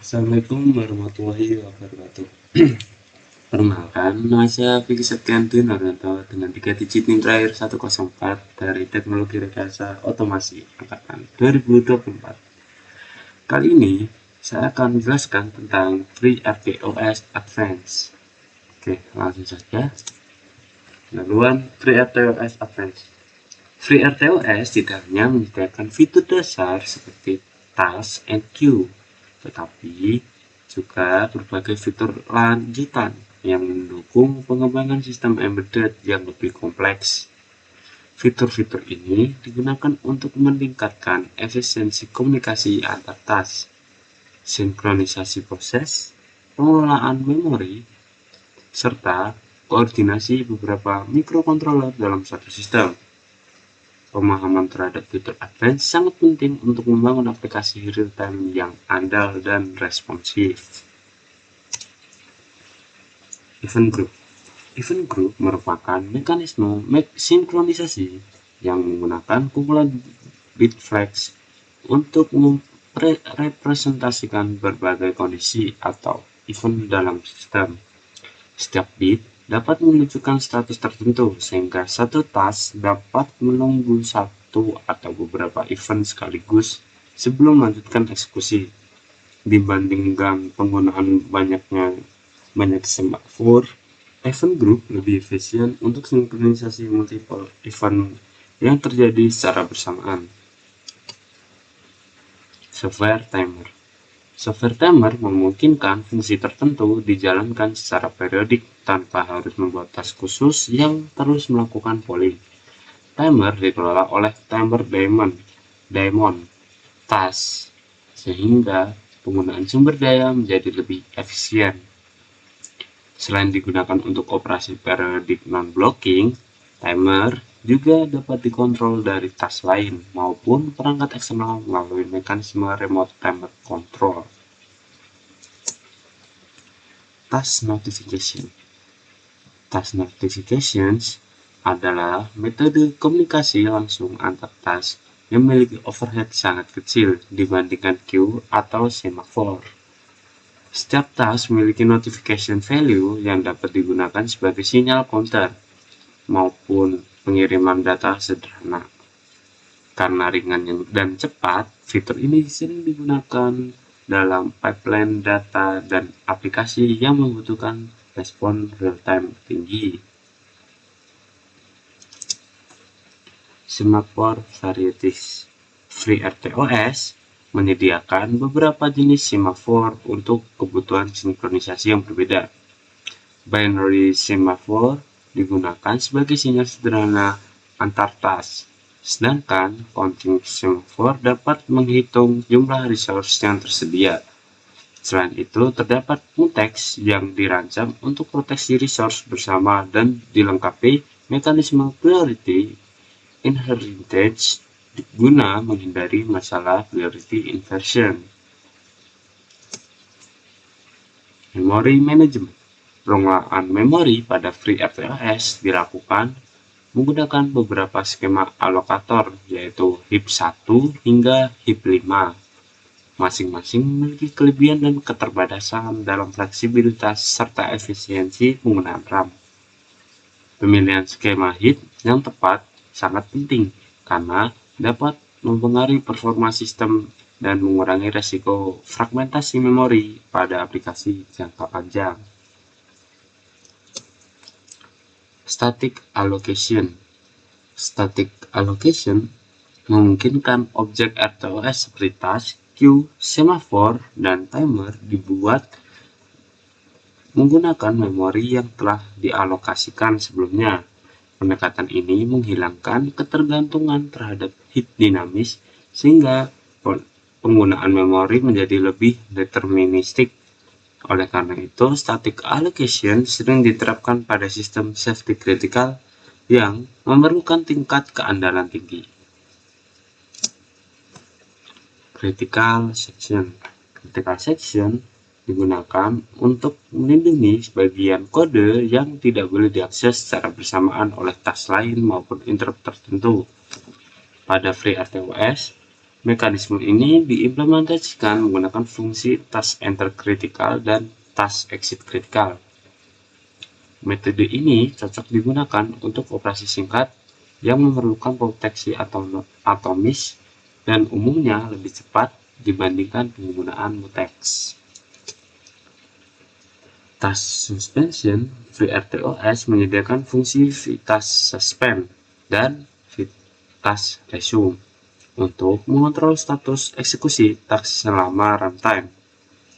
Assalamualaikum warahmatullahi wabarakatuh. Perkenalkan, nama saya Vicky Septianto Naryanto dengan 3 digit NIM terakhir 104 dari Teknologi Rekayasa Otomasi Angkatan 2024. Kali ini, saya akan menjelaskan tentang FreeRTOS Advanced. Oke, langsung saja. Laluan FreeRTOS Advanced. FreeRTOS tidak hanya menyediakan fitur dasar seperti task and queue, tetapi juga berbagai fitur lanjutan yang mendukung pengembangan sistem embedded yang lebih kompleks. Fitur-fitur ini digunakan untuk meningkatkan efisiensi komunikasi antar task, sinkronisasi proses, pengelolaan memori, serta koordinasi beberapa mikrokontroler dalam satu sistem. Pemahaman terhadap fitur advance sangat penting untuk membangun aplikasi real-time yang andal dan responsif. Event Group. Event Group merupakan mekanisme sinkronisasi yang menggunakan kumpulan bit flags untuk merepresentasikan berbagai kondisi atau event dalam sistem. Setiap bit dapat menunjukkan status tertentu, sehingga satu task dapat menunggu satu atau beberapa event sekaligus sebelum melanjutkan eksekusi. Dibandingkan penggunaan banyak semafor, event group lebih efisien untuk sinkronisasi multiple event yang terjadi secara bersamaan. Software timer. Software timer memungkinkan fungsi tertentu dijalankan secara periodik tanpa harus membuat task khusus yang terus melakukan polling. Timer dikelola oleh timer daemon task, sehingga penggunaan sumber daya menjadi lebih efisien. Selain digunakan untuk operasi periodik non-blocking, timer juga dapat dikontrol dari task lain maupun perangkat eksternal melalui mekanisme remote timer control. Task notification. Task notifications adalah metode komunikasi langsung antar task yang memiliki overhead sangat kecil dibandingkan queue atau semafor. Setiap task memiliki notification value yang dapat digunakan sebagai sinyal counter maupun pengiriman data sederhana. Karena ringan dan cepat, fitur ini sering digunakan dalam pipeline data dan aplikasi yang membutuhkan respon real-time tinggi. Semaphore varieties. FreeRTOS menyediakan beberapa jenis semafor untuk kebutuhan sinkronisasi yang berbeda. Binary semaphore digunakan sebagai sinyal sederhana antar task, sedangkan counting semaphore dapat menghitung jumlah resource yang tersedia. Selain itu, terdapat mutex yang dirancang untuk proteksi resource bersama dan dilengkapi mekanisme priority inheritance guna menghindari masalah priority inversion. Memory management. Pengelolaan memori pada FreeRTOS dilakukan menggunakan beberapa skema alokator, yaitu heap 1 hingga heap 5. Masing-masing memiliki kelebihan dan keterbatasan dalam fleksibilitas serta efisiensi penggunaan RAM. Pemilihan skema heap yang tepat sangat penting karena dapat mempengaruhi performa sistem dan mengurangi resiko fragmentasi memori pada aplikasi jangka panjang. Static allocation. Static allocation memungkinkan objek RTOS seperti task, queue, semafor, dan timer dibuat menggunakan memori yang telah dialokasikan sebelumnya. Pendekatan ini menghilangkan ketergantungan terhadap heap dinamis sehingga penggunaan memori menjadi lebih deterministik. Oleh karena itu, static allocation sering diterapkan pada sistem safety critical yang memerlukan tingkat keandalan tinggi. Critical section. Critical section digunakan untuk melindungi sebagian kode yang tidak boleh diakses secara bersamaan oleh task lain maupun interrupt tertentu. Pada FreeRTOS, Mekanisme ini diimplementasikan menggunakan fungsi task enter critical dan task exit critical. Metode ini cocok digunakan untuk operasi singkat yang memerlukan proteksi atomis dan umumnya lebih cepat dibandingkan penggunaan mutex. Task suspension FreeRTOS menyediakan fungsi task suspend dan task resume untuk mengontrol status eksekusi task selama runtime.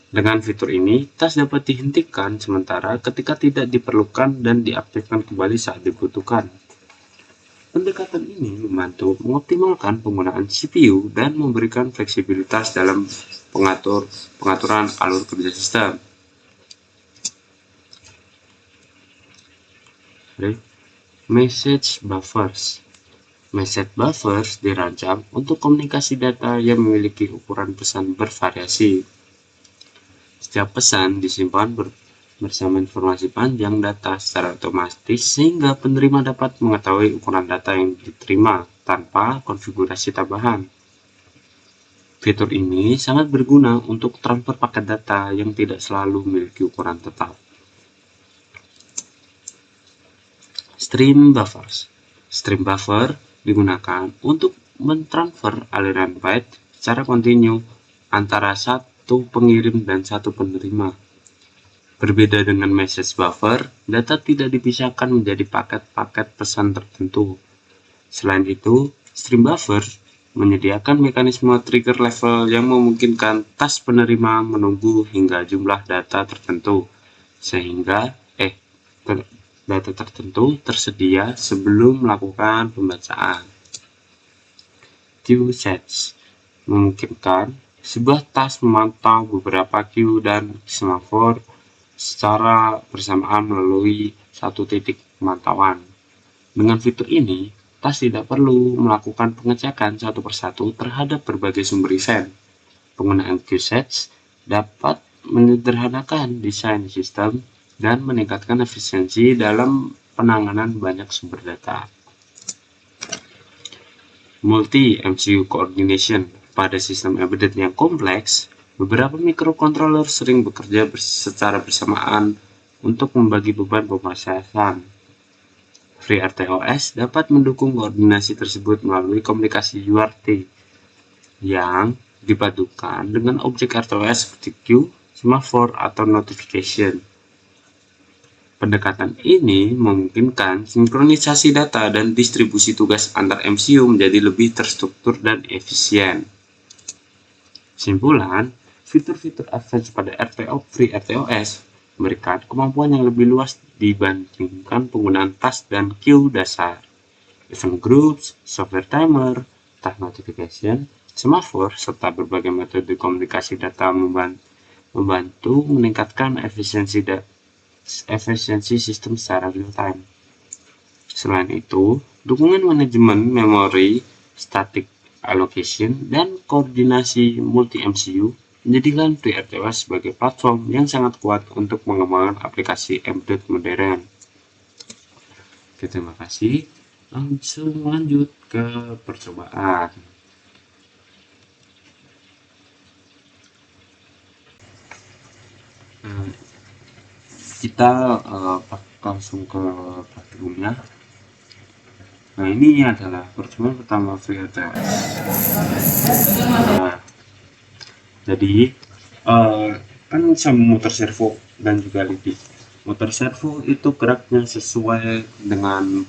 Dengan fitur ini, task dapat dihentikan sementara ketika tidak diperlukan dan diaktifkan kembali saat dibutuhkan. Pendekatan ini membantu mengoptimalkan penggunaan CPU dan memberikan fleksibilitas dalam pengaturan alur kerja sistem. Message buffers. Message buffers dirancang untuk komunikasi data yang memiliki ukuran pesan bervariasi. Setiap pesan disimpan bersama informasi panjang data secara otomatis sehingga penerima dapat mengetahui ukuran data yang diterima tanpa konfigurasi tambahan. Fitur ini sangat berguna untuk transfer paket data yang tidak selalu memiliki ukuran tetap. Stream buffers. Stream buffer digunakan untuk mentransfer aliran byte secara kontinu antara satu pengirim dan satu penerima. Berbeda dengan message buffer, data tidak dipisahkan menjadi paket-paket pesan tertentu. Selain itu, stream buffer menyediakan mekanisme trigger level yang memungkinkan task penerima menunggu hingga jumlah data tertentu sehingga data tertentu tersedia sebelum melakukan pembacaan. Queue sets memungkinkan sebuah task memantau beberapa queue dan semafor secara bersamaan melalui satu titik pemantauan. Dengan fitur ini, task tidak perlu melakukan pengecekan satu persatu terhadap berbagai sumber event. Penggunaan queue sets dapat menyederhanakan desain sistem dan meningkatkan efisiensi dalam penanganan banyak sumber data. Multi-MCU coordination. Pada sistem embedded yang kompleks, beberapa microcontroller sering bekerja secara bersamaan untuk membagi beban pemrosesan. FreeRTOS dapat mendukung koordinasi tersebut melalui komunikasi UART yang dipadukan dengan objek RTOS seperti queue, semaphore, atau notification. Pendekatan ini memungkinkan sinkronisasi data dan distribusi tugas antar MCU menjadi lebih terstruktur dan efisien. Kesimpulan, fitur-fitur advance pada FreeRTOS memberikan kemampuan yang lebih luas dibandingkan penggunaan task dan queue dasar. Event groups, software timer, task notification, semaphore, serta berbagai metode komunikasi data membantu meningkatkan efisiensi sistem secara real-time. Selain itu, dukungan manajemen memori, static allocation, dan koordinasi multi-MCU menjadikan FreeRTOS sebagai platform yang sangat kuat untuk mengembangkan aplikasi embedded modern. Oke, terima kasih. Langsung lanjut ke percobaan. Kita langsung ke praktikumnya. Nah, ini adalah percobaan pertama FreeRTOS. Nah, jadi kan bisa memutar servo dan juga lidi. Motor servo itu geraknya sesuai dengan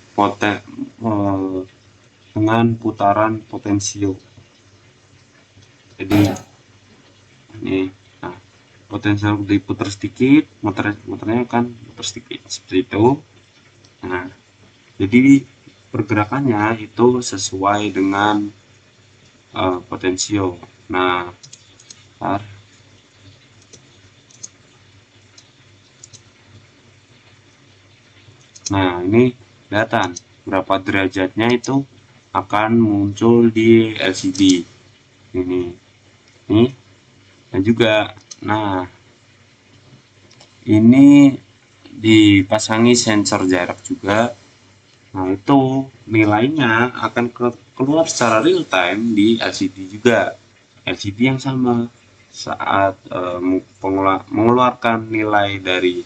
dengan putaran potensio. Jadi ini, nah, potensial diputar sedikit, motornya kan putar sedikit seperti itu. Nah, jadi pergerakannya itu sesuai dengan potensio. Nah, ini kelihatan berapa derajatnya itu akan muncul di LCD ini dan juga. Nah, ini dipasangi sensor jarak juga. Nah, itu nilainya akan keluar secara real time di LCD juga. LCD yang sama saat mengeluarkan nilai dari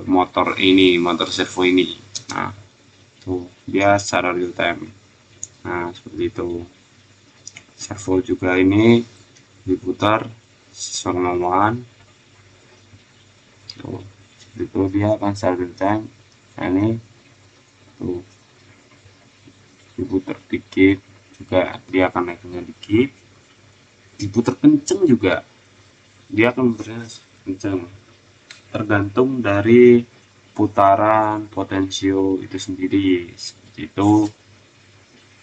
motor servo ini. Nah, tuh dia secara real time. Nah, seperti itu. Servo juga ini diputar sesuai kemauan. Tuh, itu dia akan secara real time. Nah, ini tuh diputar dikit juga dia akan naiknya dikit, diputar kenceng juga dia akan putarnya kenceng, tergantung dari putaran potensio itu sendiri, seperti itu.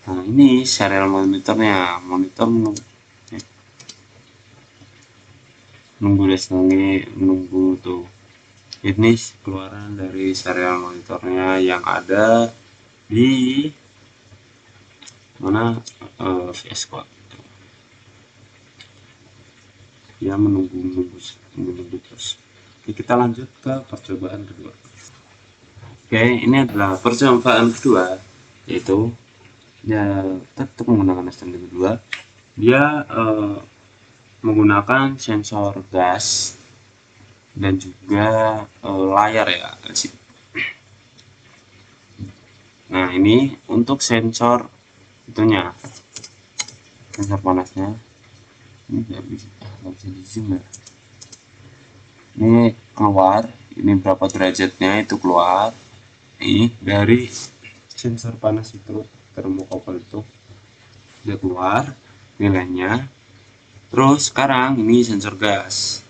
Nah, ini serial monitornya, monitor nunggu nunggu tuh, ini keluaran dari serial monitornya yang ada di mana, VS Code. Ya, menunggu terus. Oke, kita lanjut ke percobaan kedua. Oke, ini adalah percobaan kedua, yaitu ya tetap menggunakan STM 2. Dia menggunakan sensor gas dan juga layar ya. Nah, ini untuk sensor itunya, sensor panasnya ini nggak bisa di zoom ya. Ini keluar, ini berapa derajatnya itu keluar ini dari sensor panas itu, termokopel itu dia keluar nilainya. Terus sekarang ini sensor gas.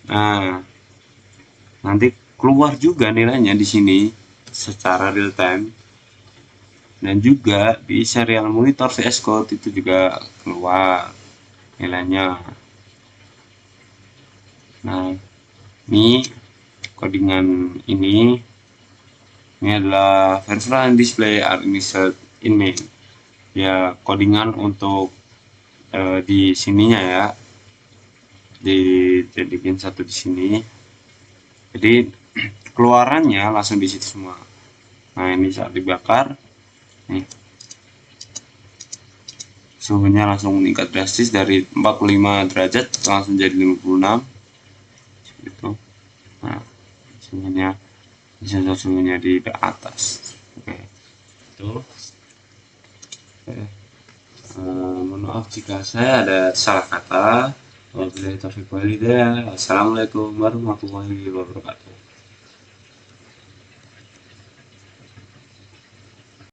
Nah, nanti keluar juga nilainya di sini secara real time, dan juga di serial monitor VS Code itu juga keluar nilainya. Nah, ini codingan ini adalah virtual display are initial in main. Ya, codingan untuk di sininya ya, dijadikan satu di sini, jadi keluarannya langsung di situ semua. Nah, ini saat dibakar nih suhunya langsung meningkat drastis dari 45 derajat langsung jadi 56 gitu. Nah, suhunya di atas. Oke, itu. Oke. Mohon maaf jika saya ada salah kata. Wabillahi taufiq wal hidayah. Assalamualaikum warahmatullahi wabarakatuh.